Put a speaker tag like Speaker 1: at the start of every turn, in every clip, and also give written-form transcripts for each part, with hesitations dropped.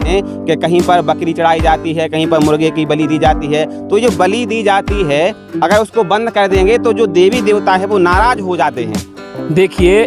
Speaker 1: हैं कि कहीं पर बकरी चढ़ाई जाती है, कहीं पर मुर्गे की बलि दी जाती है। तो जो बलि दी जाती है अगर उसको बंद कर देंगे तो जो देवी देवता है वो नाराज हो जाते हैं।
Speaker 2: देखिए,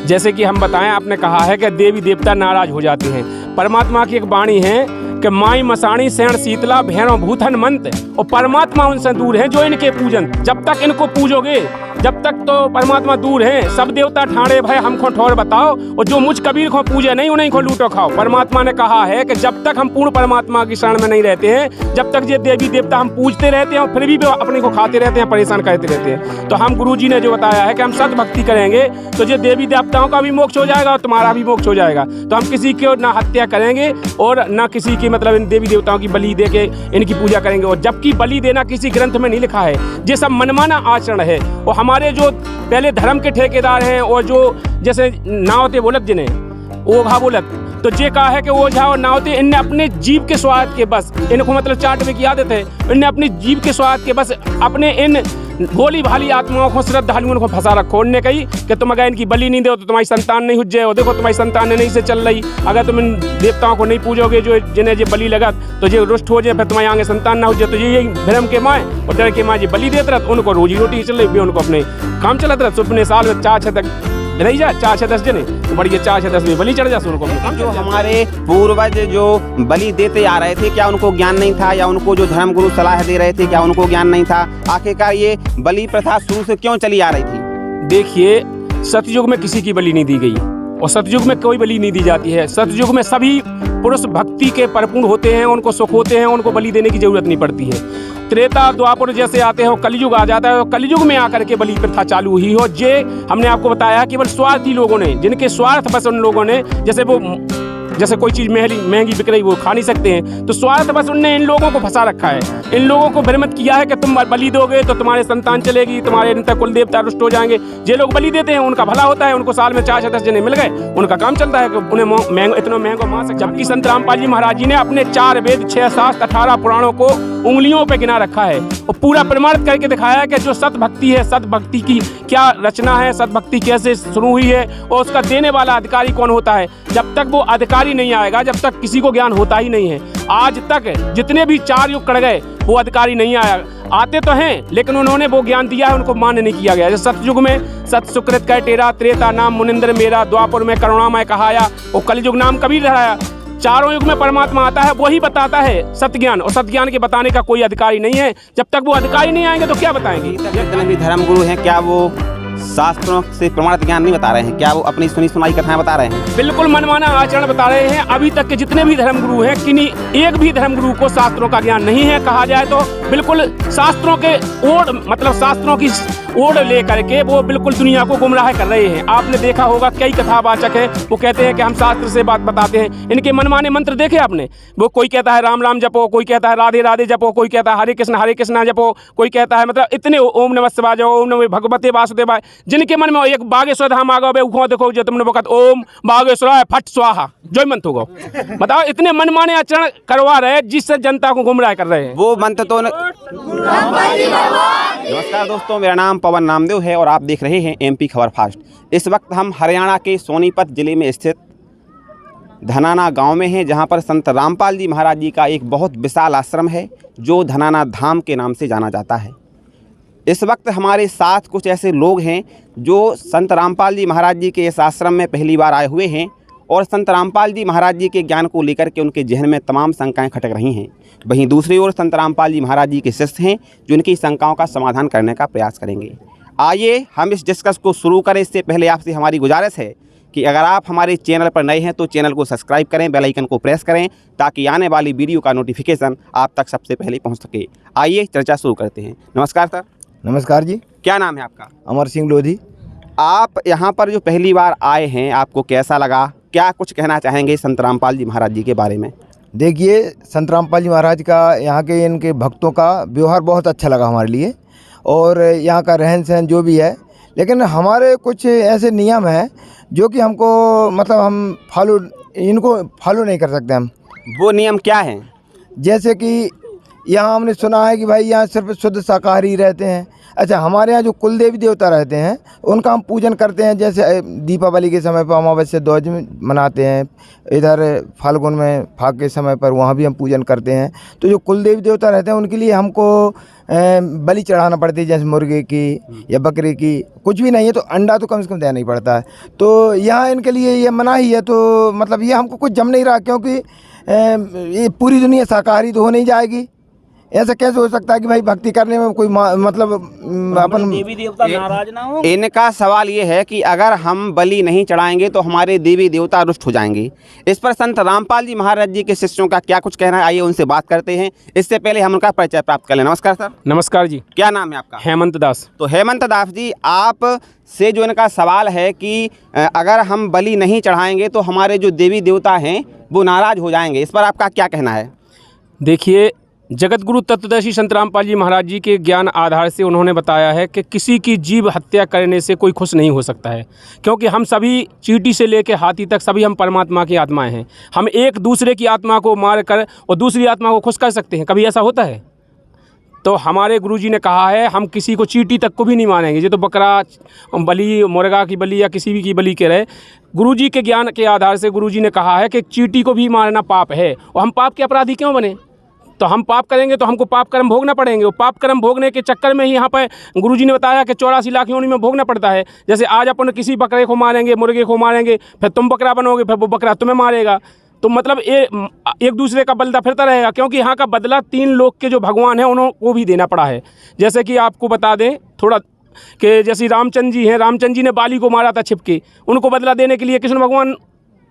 Speaker 2: जैसे कि हम बताएं, आपने कहा है कि देवी देवता नाराज हो जाते हैं। परमात्मा की एक वाणी है कि माई मसाणी शरण शीतला भैरव भूथन मंत, और परमात्मा उनसे दूर है जो इनके पूजन। जब तक इनको पूजोगे जब तक तो परमात्मा दूर है। सब देवता ठाणे भाई हमको ठौर बताओ, और जो मुझ कबीर को पूजे नहीं उन्हीं को लूटो खाओ। परमात्मा ने कहा है कि जब तक हम पूर्ण परमात्मा की शरण में नहीं रहते हैं, जब तक ये देवी देवता हम पूजते रहते हैं और फिर भी अपने को खाते रहते हैं, परेशान करते रहते हैं। तो हम गुरु जी ने जो बताया है कि हम सत भक्ति करेंगे तो ये देवी देवताओं का भी मोक्ष हो जाएगा और तुम्हारा भी मोक्ष हो जाएगा। तो हम किसी की ना हत्या करेंगे और ना किसी की मतलब इन देवी देवताओं की बलि दे के इनकी पूजा करेंगे। और जबकि बलि देना किसी ग्रंथ में नहीं लिखा है, ये सब मनमाना आचरण है। और हमारे जो पहले धर्म के ठेकेदार हैं और जो जैसे नावते बोलत जिन्हें ओघा बोलत, तो ये कहा है कि ओझा और नावते इनने अपने जीव के स्वाद के बस, इनको मतलब चाटने की आदत है, इनने अपनी जीव के स्वाद के बस अपने इन भोली भाली आत्माओं को, श्रद्धालुओं को फंसा रखो। उनने कही कि तुम अगर इनकी बलि नहीं दो तो तुम्हारी संतान नहीं हुज्जे, और देखो तुम्हारी संतान नहीं से चल रही। अगर तुम इन देवताओं को नहीं पूजोगे जो जिन्हें ये बलि लगा तो ये रुष्ट हो जाए, फिर तुम्हारी आगे संतान ना हो जाए। तो ये भ्रम के माए और डर के माए ये बलि देते रहे, उनको रोजी रोटी चल रही, उनको अपने काम चलत रहे। सुपने साल में 4-6 तक रही जा, 4-6-10 जने तो बढ़िया 4-6-10 में बलि चढ़ जा उनको।
Speaker 1: जो हमारे पूर्वज जो बलि देते आ रहे थे, क्या उनको ज्ञान नहीं था, या उनको जो धर्म गुरु सलाह दे रहे थे क्या उनको ज्ञान नहीं था? आखिरकार ये बलि प्रथा शुरू से क्यों चली आ रही थी?
Speaker 2: देखिए, सतयुग में किसी की बलि नहीं दी गई और सतयुग में कोई बलि नहीं दी जाती है। सतयुग में सभी पुरुष भक्ति के परिपूर्ण होते हैं, उनको सुख होते हैं, उनको बलि देने की जरूरत नहीं पड़ती है। त्रेता द्वापर जैसे आते हैं, कलयुग आ जाता है, और कलयुग में आकर के बलि प्रथा चालू हुई हो। जे हमने आपको बताया केवल स्वार्थी लोगों ने, जिनके स्वार्थ बस उन लोगों ने, जैसे कोई चीज़ महंगी बिक रही वो खा नहीं सकते हैं, तो स्वार्थ बस उनने इन लोगों को फंसा रखा है। इन लोगों को भ्रमित किया है कि तुम बलि दोगे तो तुम्हारे संतान चलेगी, तुम्हारे कुल देवता रुष्ट हो जाएंगे। जे लोग बलि देते हैं उनका भला होता है, उनको साल में 4-10 जने मिल गए, उनका काम चलता है कि उन्हें इतना महंगा मांस। जबकि संत रामपाल जी महाराज जी ने अपने 4 वेद 6 शास्त्र 18 पुराणों को उंगलियों पे गिना रखा है और पूरा प्रमाणित करके दिखाया है कि जो सत भक्ति है, सत भक्ति की क्या रचना है, सत भक्ति कैसे शुरू हुई है और उसका देने वाला अधिकारी कौन होता है। जब तक वो अधिकारी नहीं आएगा, जब तक किसी को ज्ञान होता ही नहीं है। आज तक जितने भी 4 युग कट गए वो अधिकारी नहीं आया, आते तो हैं लेकिन उन्होंने वो ज्ञान दिया है उनको मान्य नहीं किया गया। जैसे सतयुग में सत सुकृत कह टेरा, त्रेता नाम मुनिंद्र मेरा, द्वापर में करुणामय कहाया और कलयुग नाम कबीर रहाया। चारों युग में परमात्मा आता है, वही बताता है सत्य ज्ञान, और सत्य ज्ञान के बताने का कोई अधिकारी नहीं है। जब तक वो अधिकारी नहीं आएंगे तो क्या बताएंगे?
Speaker 1: जितने भी धर्म गुरु हैं क्या वो शास्त्रों से प्रमाणित ज्ञान नहीं बता रहे हैं? क्या वो अपनी सुनी सुनाई कथाएं बता रहे हैं?
Speaker 2: बिल्कुल मनमाना आचरण बता रहे हैं। अभी तक के जितने भी धर्मगुरु हैं, किन्हीं एक भी धर्मगुरु को शास्त्रों का ज्ञान नहीं है। कहा जाए तो बिल्कुल शास्त्रों के ओर, मतलब शास्त्रों की ओर ले करके वो बिल्कुल दुनिया को गुमराह कर रहे हैं। आपने देखा होगा कई कथावाचक हैं, वो कहते हैं कि हम शास्त्र से बात बताते हैं। इनके मनमाने मंत्र देखे आपने? वो कोई कहता है राम राम जपो, कोई कहता है राधे राधे जपो, कोई कहता है हरे कृष्णा जपो, कोई कहता है मतलब इतने ओम नमः शिवाय जपो, ओम नमः भगवते वासुदेवाय। जिनके मन में एक बागेश्वर धाम आ गए, वो देखो जो तुमने वक्त ओम बागेश्वराय फट स्वाहा जय मंत्र होगा। बताओ, इतने मनमाने आचरण करवा रहे हैं जिससे जनता को गुमराह कर रहे हैं।
Speaker 1: वो मंत्र तो नमस्कार दोस्तों, मेरा नाम पवन नामदेव है और आप देख रहे हैं MP खबर फास्ट। इस वक्त हम हरियाणा के सोनीपत जिले में स्थित धनाना गांव में हैं, जहां पर संत रामपाल जी महाराज जी का एक बहुत विशाल आश्रम है जो धनाना धाम के नाम से जाना जाता है। इस वक्त हमारे साथ कुछ ऐसे लोग हैं जो संत रामपाल जी महाराज जी के इस आश्रम में पहली बार आए हुए हैं और संत रामपाल जी महाराज जी के ज्ञान को लेकर के उनके जहन में तमाम शंकाएं खटक रही हैं। वहीं दूसरी ओर संत रामपाल जी महाराज जी के शिष्य हैं जो उनकी शंकाओं का समाधान करने का प्रयास करेंगे। आइए हम इस डिस्कस को शुरू करें। इससे पहले आपसे हमारी गुजारिश है कि अगर आप हमारे चैनल पर नए हैं तो चैनल को सब्सक्राइब करें, बेल आइकन को प्रेस करें ताकि आने वाली वीडियो का नोटिफिकेशन आप तक सबसे पहले पहुँच सके। आइए चर्चा शुरू करते हैं। नमस्कार सर।
Speaker 3: नमस्कार जी।
Speaker 1: क्या नाम है आपका?
Speaker 3: अमर सिंह लोधी।
Speaker 1: आप यहाँ पर जो पहली बार आए हैं, आपको कैसा लगा? क्या कुछ कहना चाहेंगे संत रामपाल जी महाराज जी के बारे में?
Speaker 3: देखिए, संत रामपाल जी महाराज का, यहाँ के इनके भक्तों का व्यवहार बहुत अच्छा लगा हमारे लिए, और यहाँ का रहन सहन जो भी है। लेकिन हमारे कुछ ऐसे नियम हैं जो कि हमको मतलब हम इनको फॉलो नहीं कर सकते हम।
Speaker 1: वो नियम क्या हैं?
Speaker 3: जैसे कि यहाँ हमने सुना है कि भाई यहाँ सिर्फ शुद्ध शाकाहारी रहते हैं। अच्छा, हमारे यहाँ जो कुल देवी देवता रहते हैं उनका हम पूजन करते हैं, जैसे दीपावली के समय पर अमावस्या ध्वज मनाते हैं, इधर फाल्गुन में फाग के समय पर वहाँ भी हम पूजन करते हैं। तो जो कुल देवी देवता रहते हैं उनके लिए हमको बलि चढ़ाना पड़ती है, जैसे मुर्गे की या बकरे की, कुछ भी नहीं है तो अंडा तो कम से कम देना ही पड़ता है। तो यहाँ इनके लिए ये मना ही है। तो मतलब ये हमको कुछ जम नहीं रहा, क्योंकि ये पूरी दुनिया शाकाहारी तो हो नहीं जाएगी। ऐसा कैसे हो सकता है कि भाई भक्ति करने में कोई मतलब अपन
Speaker 4: देवी देवता नाराज ना हो।
Speaker 1: इनका सवाल ये है कि अगर हम बलि नहीं चढ़ाएंगे तो हमारे देवी देवता रुष्ट हो जाएंगे। इस पर संत रामपाल जी महाराज जी के शिष्यों का क्या कुछ कहना है, आइए उनसे बात करते हैं। इससे पहले हम उनका परिचय प्राप्त कर लें। नमस्कार सर।
Speaker 2: नमस्कार जी।
Speaker 1: क्या नाम है आपका?
Speaker 2: हेमंत दास।
Speaker 1: तो हेमंत दास जी, आप से जो इनका सवाल है कि अगर हम बलि नहीं चढ़ाएंगे तो हमारे जो देवी देवता हैं वो नाराज हो जाएंगे, इस पर आपका क्या कहना है?
Speaker 2: देखिए, जगत गुरु तत्वदर्शी संत रामपाल जी महाराज जी के ज्ञान आधार से उन्होंने बताया है कि किसी की जीव हत्या करने से कोई खुश नहीं हो सकता है, क्योंकि हम सभी चींटी से लेकर हाथी तक सभी हम परमात्मा की आत्माएं हैं। हम एक दूसरे की आत्मा को मार कर और दूसरी आत्मा को खुश कर सकते हैं, कभी ऐसा होता है? तो हमारे गुरुजी ने कहा है हम किसी को चींटी तक को भी नहीं मानेंगे। ये तो बकरा बलि, मुर्गा की बलि या किसी भी की बलि के रहे, गुरुजी के ज्ञान के आधार से गुरुजी ने कहा है कि चींटी को भी मारना पाप है। और हम पाप के अपराधी क्यों बने? तो हम पाप करेंगे तो हमको पाप कर्म भोगना पड़ेंगे। वो पाप कर्म भोगने के चक्कर में ही यहाँ पर गुरुजी ने बताया कि 84 लाख योनि में भोगना पड़ता है। जैसे आज अपन किसी बकरे को मारेंगे, मुर्गे को मारेंगे, फिर तुम बकरा बनोगे, फिर वो बकरा तुम्हें मारेगा। तो मतलब एक दूसरे का बदला फिरता रहेगा, क्योंकि यहाँ का बदला 3 लोक के जो भगवान हैं उनको भी देना पड़ा है। जैसे कि आपको बता दें थोड़ा कि जैसे रामचंद्र जी हैं, रामचंद्र जी ने बाली को मारा था छिपके, उनको बदला देने के लिए कृष्ण भगवान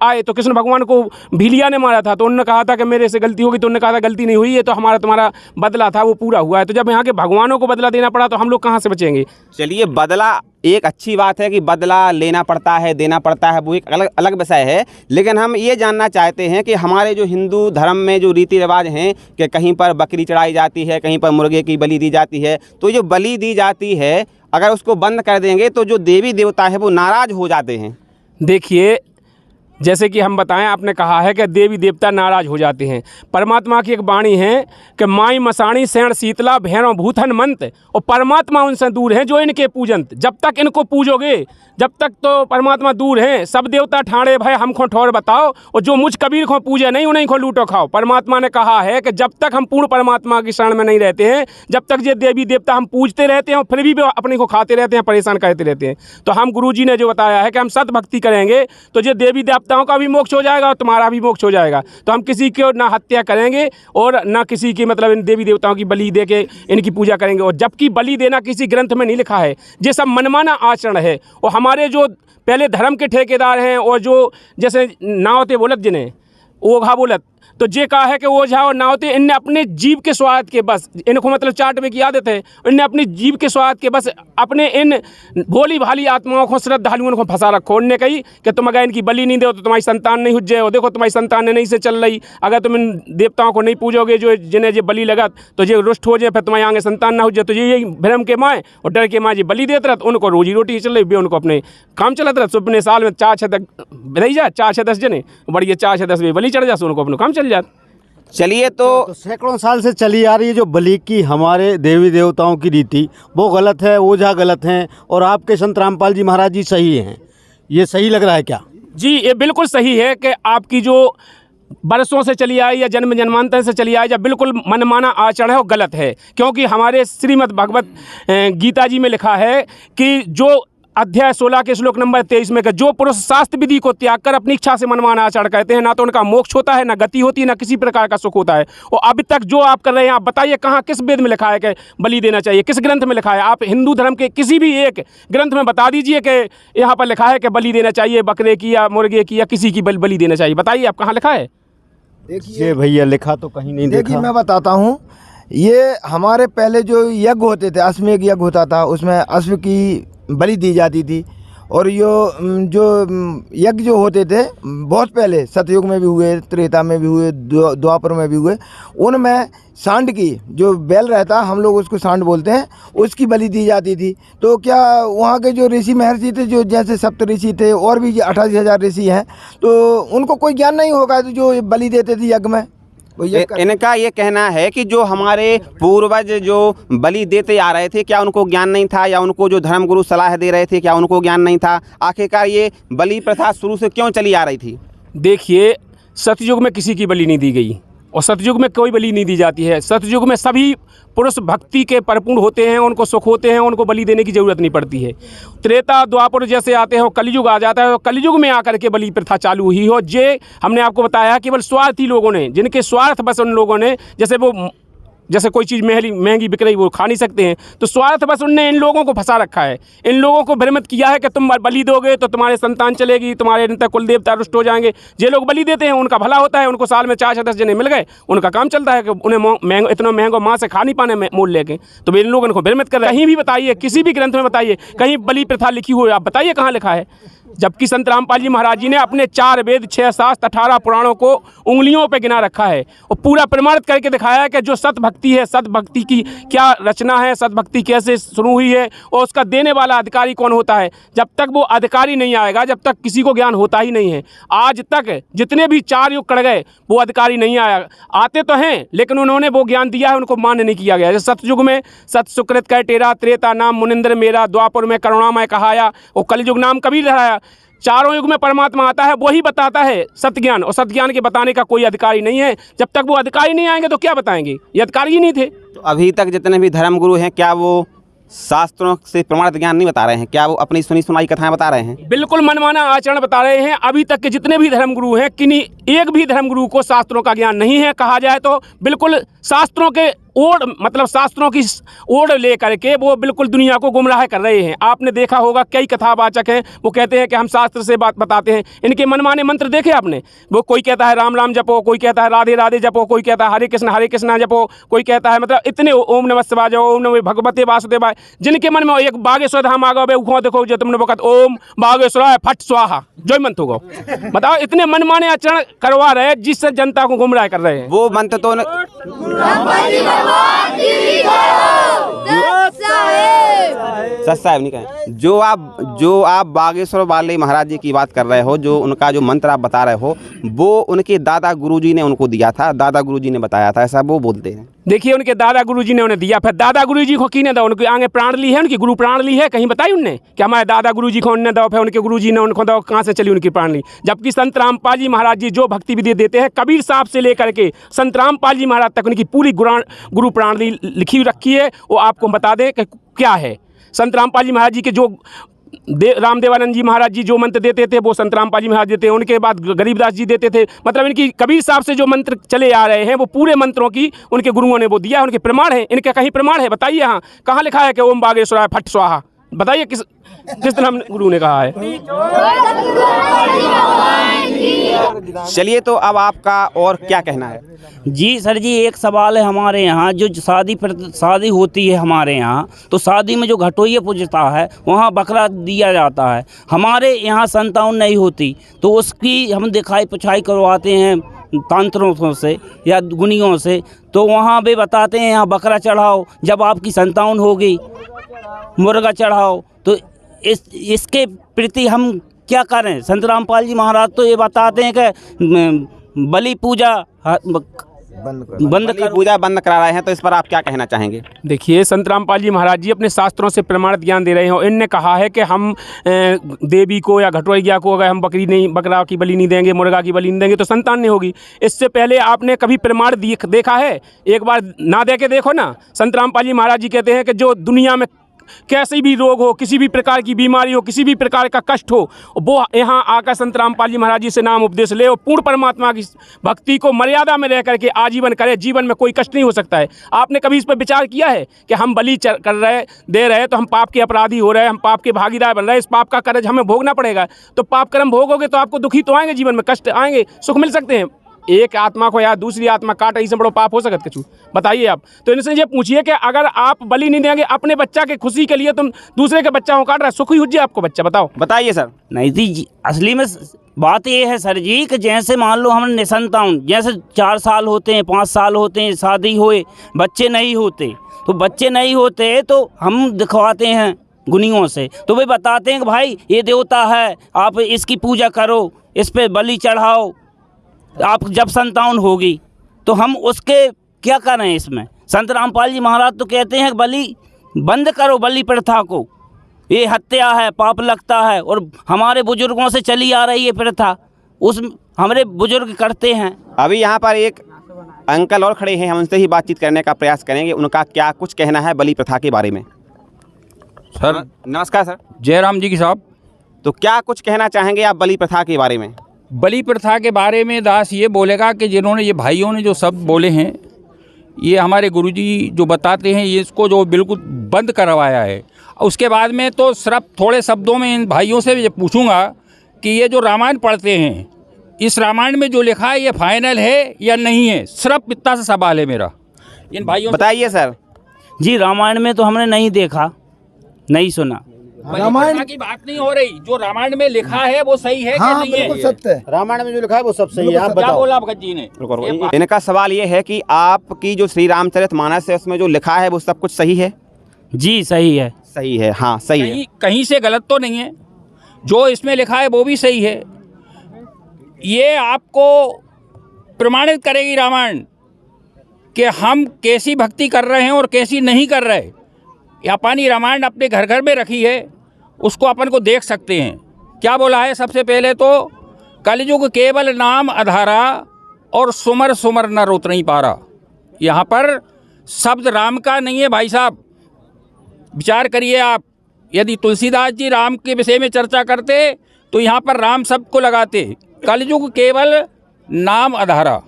Speaker 2: आए तो कृष्ण भगवान को भीलिया ने मारा था, तो उन्होंने कहा था कि मेरे से गलती होगी, तो उन्होंने कहा था गलती नहीं हुई है, तो हमारा तुम्हारा बदला था वो पूरा हुआ है। तो जब यहाँ के भगवानों को बदला देना पड़ा तो हम लोग कहाँ से बचेंगे?
Speaker 1: चलिए, बदला एक अच्छी बात है कि बदला लेना पड़ता है, देना पड़ता है, वो एक अलग अलग विषय है। लेकिन हम ये जानना चाहते हैं कि हमारे जो हिंदू धर्म में जो रीति रिवाज हैं कि कहीं पर बकरी चढ़ाई जाती है, कहीं पर मुर्गे की बलि दी जाती है, तो जो बलि दी जाती है अगर उसको बंद कर देंगे तो जो देवी देवता है वो नाराज हो जाते हैं।
Speaker 2: देखिए, जैसे कि हम बताएं, आपने कहा है कि देवी देवता नाराज हो जाते हैं। परमात्मा की एक वाणी है कि माई मसाणी शरण शीतला भैरव भूथन मंत, और परमात्मा उनसे दूर हैं जो इनके पूजंत। जब तक इनको पूजोगे जब तक तो परमात्मा दूर हैं। सब देवता ठाणे भाई हमको ठौर बताओ, और जो मुझ कबीर को पूजे नहीं उन्हीं को लूटो खाओ। परमात्मा ने कहा है कि जब तक हम पूर्ण परमात्मा की शरण में नहीं रहते हैं, जब तक ये देवी देवता हम पूजते रहते हैं और फिर भी अपने को खाते रहते हैं, परेशान करते रहते हैं। तो हम गुरुजी ने जो बताया है कि हम सत भक्ति करेंगे तो ये देवी देवताओं का भी मोक्ष हो जाएगा और तुम्हारा भी मोक्ष हो जाएगा। तो हम किसी को ना हत्या करेंगे और ना किसी की मतलब इन देवी देवताओं की बलि दे के इनकी पूजा करेंगे। और जबकि बलि देना किसी ग्रंथ में नहीं लिखा है, ये सब मनमाना आचरण है। और हमारे जो पहले धर्म के ठेकेदार हैं और जो जैसे नावते बोलत जिन्हें ओघा बोलत, तो ये कहा है कि ओझा और नावते इनने अपने जीव के स्वाद के बस, इनको मतलब चाटने की आदत है, इनने अपनी जीव के स्वाद के बस अपने इन भोली भाली आत्माओं को, श्रद्धालुओं को फंसा रखो। उनने कही कि तुम अगर इनकी बलि नहीं दो तो तुम्हारी संतान नहीं हुज जाए, देखो तुम्हारी संतान नहीं से चल रही, अगर तुम इन देवताओं को नहीं पूजोगे जो जिन्हें ये बलि लगा तो ये रुष्ट हो जाए, फिर तुम्हारे आगे संतान ना हो जाए। तो यही भ्रम के माए और डर के माँ जी बलि देते रहते, उनको रोजी रोटी चल रही, उनको अपने काम चलते रहते। अपने साल में 4-6 बधाई जा 4-6-10 जने बढ़िए 4-6-10 भी बलि चढ़ जाते, उनको अपना काम चल जाता।
Speaker 1: चलिए, तो
Speaker 4: सैकड़ों साल से चली आ रही है जो बलि की हमारे देवी देवताओं की रीति, वो गलत है, ओझा गलत हैं और आपके संत रामपाल जी महाराज जी सही हैं। ये सही लग रहा है क्या?
Speaker 2: जी, ये बिल्कुल सही है कि आपकी जो बरसों से चली आई या जन्म जन्मांतर से चली आई या बिल्कुल मनमाना आचरण है वो गलत है। क्योंकि हमारे श्रीमद् भगवत गीता जी में लिखा है कि जो अध्याय 16 के श्लोक नंबर 23 में, जो पुरुष शास्त्र विधि को त्याग कर अपनी इच्छा से मनमाना आचरण करते हैं, ना तो उनका मोक्ष होता है, ना गति होती है, ना किसी प्रकार का सुख होता है। और अभी तक जो आप कर रहे हैं, आप बताइए कहाँ किस वेद में लिखा है कि बलि देना चाहिए, किस ग्रंथ में लिखा है? आप हिंदू धर्म के किसी भी एक ग्रंथ में बता दीजिए कि यहाँ पर लिखा है कि बलि देना चाहिए, बकरे की या मुर्गे की या किसी की बलि देना चाहिए। बताइए आप कहाँ लिखा है?
Speaker 4: देखिए भैया, लिखा तो कहीं नहीं देखा।
Speaker 3: देखिए, मैं बताता हूँ। ये हमारे पहले जो यज्ञ होते थे, अश्वमेध यज्ञ होता था, उसमें अश्व की बलि दी जाती थी। और जो यज्ञ जो होते थे बहुत पहले, सतयुग में भी हुए, त्रेता में भी हुए, द्वापर में भी हुए, उनमें सांड की जो बैल रहता, हम लोग उसको सांड बोलते हैं, उसकी बलि दी जाती थी। तो क्या वहाँ के जो ऋषि महर्षि थे, जो जैसे सप्त ऋषि थे और भी 88,000 ऋषि हैं, तो उनको कोई ज्ञान नहीं होगा तो जो बलि देते थे यज्ञ में?
Speaker 1: इनका ये कहना है कि जो हमारे पूर्वज जो बलि देते आ रहे थे, क्या उनको ज्ञान नहीं था, या उनको जो धर्मगुरु सलाह दे रहे थे क्या उनको ज्ञान नहीं था? आखिरकार ये बलि प्रथा शुरू से क्यों चली आ रही थी?
Speaker 2: देखिए, सतयुग में किसी की बलि नहीं दी गई और सतयुग में कोई बलि नहीं दी जाती है। सतयुग में सभी पुरुष भक्ति के परिपूर्ण होते हैं, उनको सुख होते हैं, उनको बलि देने की ज़रूरत नहीं पड़ती है। त्रेता द्वापर जैसे आते हैं, कलयुग आ जाता है और कलयुग में आकर के बलि प्रथा चालू हुई हो। जे हमने आपको बताया केवल स्वार्थी लोगों ने, जिनके स्वार्थ बस उन लोगों ने, जैसे कोई चीज़ महंगी बिक रही वो खा नहीं सकते हैं, तो स्वार्थ बस उनने इन लोगों को फंसा रखा है। इन लोगों को भ्रमित किया है कि तुम बलि दोगे तो तुम्हारे संतान चलेगी, तुम्हारे कुल देवता रुष्ट हो जाएंगे। जे लोग बलि देते हैं उनका भला होता है, उनको साल में 4 से 10 जने मिल गए, उनका काम चलता है कि उन्हें इतना महंगा माँ से खा नहीं पाने मोल लेके। तो इन लोगों को भ्रमित कर रहे हैं। कहीं भी बताइए, किसी भी ग्रंथ में बताइए, कहीं बलि प्रथा लिखी हुई, आप बताइए कहाँ लिखा है? जबकि संत रामपाल जी महाराज जी ने अपने 4 वेद, 6 शास्त्र, 18 पुराणों को उंगलियों पे गिना रखा है और पूरा प्रमाणित करके दिखाया है कि जो सतभक्ति है, सतभक्ति की क्या रचना है, सतभक्ति कैसे शुरू हुई है और उसका देने वाला अधिकारी कौन होता है। जब तक वो अधिकारी नहीं आएगा, जब तक किसी को ज्ञान होता ही नहीं है। आज तक जितने भी 4 युग कट गए वो अधिकारी नहीं आया, आते तो हैं लेकिन उन्होंने वो ज्ञान दिया है, उनको मान्य नहीं किया गया। जैसे सतयुग में सत सुकृत कह टेरा, त्रेता नाम मुनिंद्र मेरा, द्वापर में करुणामय कहाया और कलयुग नाम कबीर धराया। चारों युग में परमात्मा आता है, वही बताता है सत्य ज्ञान, और सत्य ज्ञान के बताने का कोई अधिकारी नहीं है। जब तक वो अधिकारी नहीं आएंगे तो क्या बताएंगे? ये अधिकारी ही नहीं थे।
Speaker 1: तो अभी तक जितने भी धर्मगुरु हैं, क्या वो शास्त्रों से प्रमाणित ज्ञान नहीं बता रहे हैं? क्या वो अपनी सुनी सुनाई कथाएं बता रहे हैं?
Speaker 2: बिल्कुल मनमाना आचरण बता रहे हैं। अभी तक के जितने भी धर्मगुरु हैं, किन्हीं एक भी धर्मगुरु को शास्त्रों का ज्ञान नहीं है। कहा जाए तो बिल्कुल शास्त्रों के ओढ़, मतलब शास्त्रों की ओढ़ ले करके वो बिल्कुल दुनिया को गुमराह कर रहे हैं। आपने देखा होगा कई कथावाचक हैं, वो कहते हैं कि हम शास्त्र से बात बताते हैं। इनके मनमाने मंत्र देखे आपने? वो कोई कहता है राम राम जपो, कोई कहता है राधे राधे जपो, कोई कहता है हरे कृष्ण जपो, कोई कहता है मतलब इतने ओम नमः शिवाय जपो, ओम नमः भगवते वासुदेवाय। जिनके मन में एक बागेश्वर धाम आ गए, उखो देखो जो तुमने वक्त ओम बागेश्वराय फट स्वाहा जो मंत्र होगा। बताओ, इतने मनमाने आचरण करवा रहे हैं जिससे जनता को गुमराह कर रहे हैं।
Speaker 1: वो मंत्र तो सच साहब नहीं कहें। जो आप बागेश्वर वाले महाराज जी की बात कर रहे हो, जो उनका जो मंत्र आप बता रहे हो, वो उनके दादा गुरुजी ने उनको दिया था, दादा गुरुजी ने बताया था, ऐसा वो बोलते हैं।
Speaker 2: देखिए, उनके दादा गुरुजी ने उन्हें दिया, फिर दादा गुरुजी को किने दो? उनके आगे प्राण ली है, उनकी गुरु प्राण ली है, कहीं बताई उनने कि हमारे दादा गुरुजी को उन्होंने दो, फिर उनके गुरुजी ने उनको दो? कहाँ से चली उनकी प्राण ली? जबकि संत रामपाल जी महाराज जी जो भक्ति विधि देते हैं, कबीर साहब से लेकर के संत रामपाल जी महाराज तक उनकी पूरी गुरु प्राण ली लिखी रखी है। वो आपको बता दें कि क्या है। संत रामपाल जी महाराज जी के जो रामदेवानंद जी महाराज जी जो मंत्र देते थे वो संत रामपाल जी महाराज देते हैं। उनके बाद गरीबदास जी देते थे। मतलब इनकी कबीर साहब से जो मंत्र चले आ रहे हैं वो पूरे मंत्रों की उनके गुरुओं ने वो दिया है, उनके प्रमाण है। इनका कहीं प्रमाण है? बताइए, यहाँ कहाँ लिखा है कि ओम बागेश्वराय फट स्वाहा? बताइए किस तरह गुरु ने कहा है?
Speaker 1: चलिए, तो अब आपका और क्या कहना है?
Speaker 5: जी सर जी, एक सवाल है हमारे यहाँ। जो शादी होती है हमारे यहाँ, तो शादी में जो घटोइया पूजता है वहाँ बकरा दिया जाता है। हमारे यहाँ संतान नहीं होती तो उसकी हम दिखाई पुछाई करवाते हैं तांत्रों से या गुनियों से, तो वहाँ भी बताते हैं यहाँ बकरा चढ़ाओ, जब आपकी संतान होगी मुर्गा चढ़ाओ। तो इसके प्रति हम क्या करें? संत रामपाल जी महाराज तो ये बताते हैं कि बलि पूजा
Speaker 1: पूजा बंद करा रहे हैं, तो इस पर आप क्या कहना चाहेंगे?
Speaker 2: देखिए, संत रामपाल जी महाराज जी अपने शास्त्रों से प्रमाणित ज्ञान दे रहे हैं। इनने कहा है कि हम देवी को या घटोइया को अगर हम बकरा की बलि नहीं देंगे, मुर्गा की बलि नहीं देंगे तो संतान नहीं होगी। इससे पहले आपने कभी प्रमाण देखा है? एक बार ना दे के देखो ना। संत रामपाल जी महाराज जी कहते हैं कि जो दुनिया में कैसी भी रोग हो, किसी भी प्रकार की बीमारी हो, किसी भी प्रकार का कष्ट हो, वो यहाँ आकर संत रामपाल जी महाराज जी से नाम उपदेश ले और पूर्ण परमात्मा की भक्ति को मर्यादा में रह करके आजीवन करे। जीवन में कोई कष्ट नहीं हो सकता है। आपने कभी इस पर विचार किया है कि हम बलि कर रहे दे रहे तो हम पाप के अपराधी हो रहे हैं, हम पाप के भागीदार बन रहे हैं, इस पाप का कर्ज हमें भोगना पड़ेगा। तो पाप कर्म भोगोगे तो आपको दुखी तो आएंगे, जीवन में कष्ट आएंगे, सुख मिल सकते हैं। एक आत्मा को या दूसरी आत्मा काट, इससे बड़ा पाप हो सकता है? बताइए आप। तो इनसे ये पूछिए कि अगर आप बलि नहीं देंगे अपने बच्चा के खुशी के लिए, तुम दूसरे के बच्चा को काट रहा है, सुखी हो जाए आपको बच्चा? बताओ,
Speaker 1: बताइए सर।
Speaker 5: नहीं जी, असली में बात ये है सर जी कि जैसे मान लो हम निसंतान, जैसे 4 साल होते हैं, 5 साल होते हैं, शादी हुए, बच्चे नहीं होते, तो बच्चे नहीं होते तो हम दिखवाते हैं गुनियों से, तो वे बताते हैं कि भाई ये देवता है, आप इसकी पूजा करो, इस पे बलि चढ़ाओ, आप जब संतान होगी। तो हम उसके क्या करें इसमें। संत रामपाल जी महाराज तो कहते हैं बलि बंद करो, बलि प्रथा को, ये हत्या है, पाप लगता है, और हमारे बुजुर्गों से चली आ रही है प्रथा, उस हमारे बुजुर्ग करते हैं।
Speaker 1: अभी यहाँ पर एक अंकल और खड़े हैं, हम उनसे ही बातचीत करने का प्रयास करेंगे, उनका क्या कुछ कहना है बलि प्रथा के बारे में।
Speaker 2: सर
Speaker 1: नमस्कार सर।
Speaker 2: जयराम जी की साहब,
Speaker 1: तो क्या कुछ कहना चाहेंगे आप बलि प्रथा के बारे में?
Speaker 2: बलि प्रथा के बारे में दास ये बोलेगा कि जिन्होंने ये भाइयों ने जो शब्द बोले हैं, ये हमारे गुरुजी जो बताते हैं, ये इसको जो बिल्कुल बंद करवाया है। उसके बाद में तो सिर्फ थोड़े शब्दों में इन भाइयों से ये पूछूंगा कि ये जो रामायण पढ़ते हैं, इस रामायण में जो लिखा है ये फाइनल है या नहीं है, सिर्फ इतना सा सवाल है मेरा इन भाइयों से।
Speaker 1: बताइए सर।
Speaker 5: जी रामायण में तो हमने नहीं देखा, नहीं सुना।
Speaker 2: रामायण की बात नहीं हो रही, जो रामायण में लिखा है वो सही है कि नहीं है?
Speaker 3: सत्य है।
Speaker 4: रामायण में जो लिखा है वो सब सही है। आप
Speaker 2: क्या
Speaker 4: बताओ।
Speaker 2: बोला भगत जी ने?
Speaker 1: इनका सवाल ये है कि आपकी जो श्री रामचरितमानस है उसमें जो लिखा है वो सब कुछ सही है?
Speaker 5: जी सही है।
Speaker 1: सही है, हाँ सही है।
Speaker 2: कहीं से गलत तो नहीं है, जो इसमें लिखा है वो भी सही है। ये आपको प्रमाणित करेगी रामायण कि हम कैसी भक्ति कर रहे हैं और कैसी नहीं कर रहे। अपनी रामायण अपने घर घर में रखी है, उसको अपन को देख सकते हैं। क्या बोला है? सबसे पहले तो कलयुग केवल नाम आधारा और सुमर सुमर न रोत नहीं पारा। यहाँ पर शब्द राम का नहीं है भाई साहब, विचार करिए आप। यदि तुलसीदास जी राम के विषय में चर्चा करते तो यहाँ पर राम शब्द को लगाते। कलयुग केवल नाम आधारा,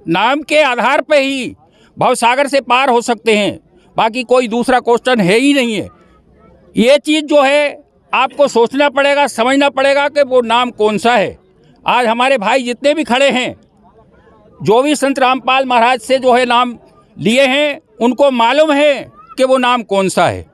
Speaker 2: नाम के आधार पे ही भवसागर से पार हो सकते हैं, बाकी कोई दूसरा क्वेश्चन है ही नहीं है। ये चीज़ जो है आपको सोचना पड़ेगा, समझना पड़ेगा कि वो नाम कौन सा है। आज हमारे भाई जितने भी खड़े हैं, जो भी संत रामपाल महाराज से जो है नाम लिए हैं, उनको मालूम है कि वो नाम कौन सा है।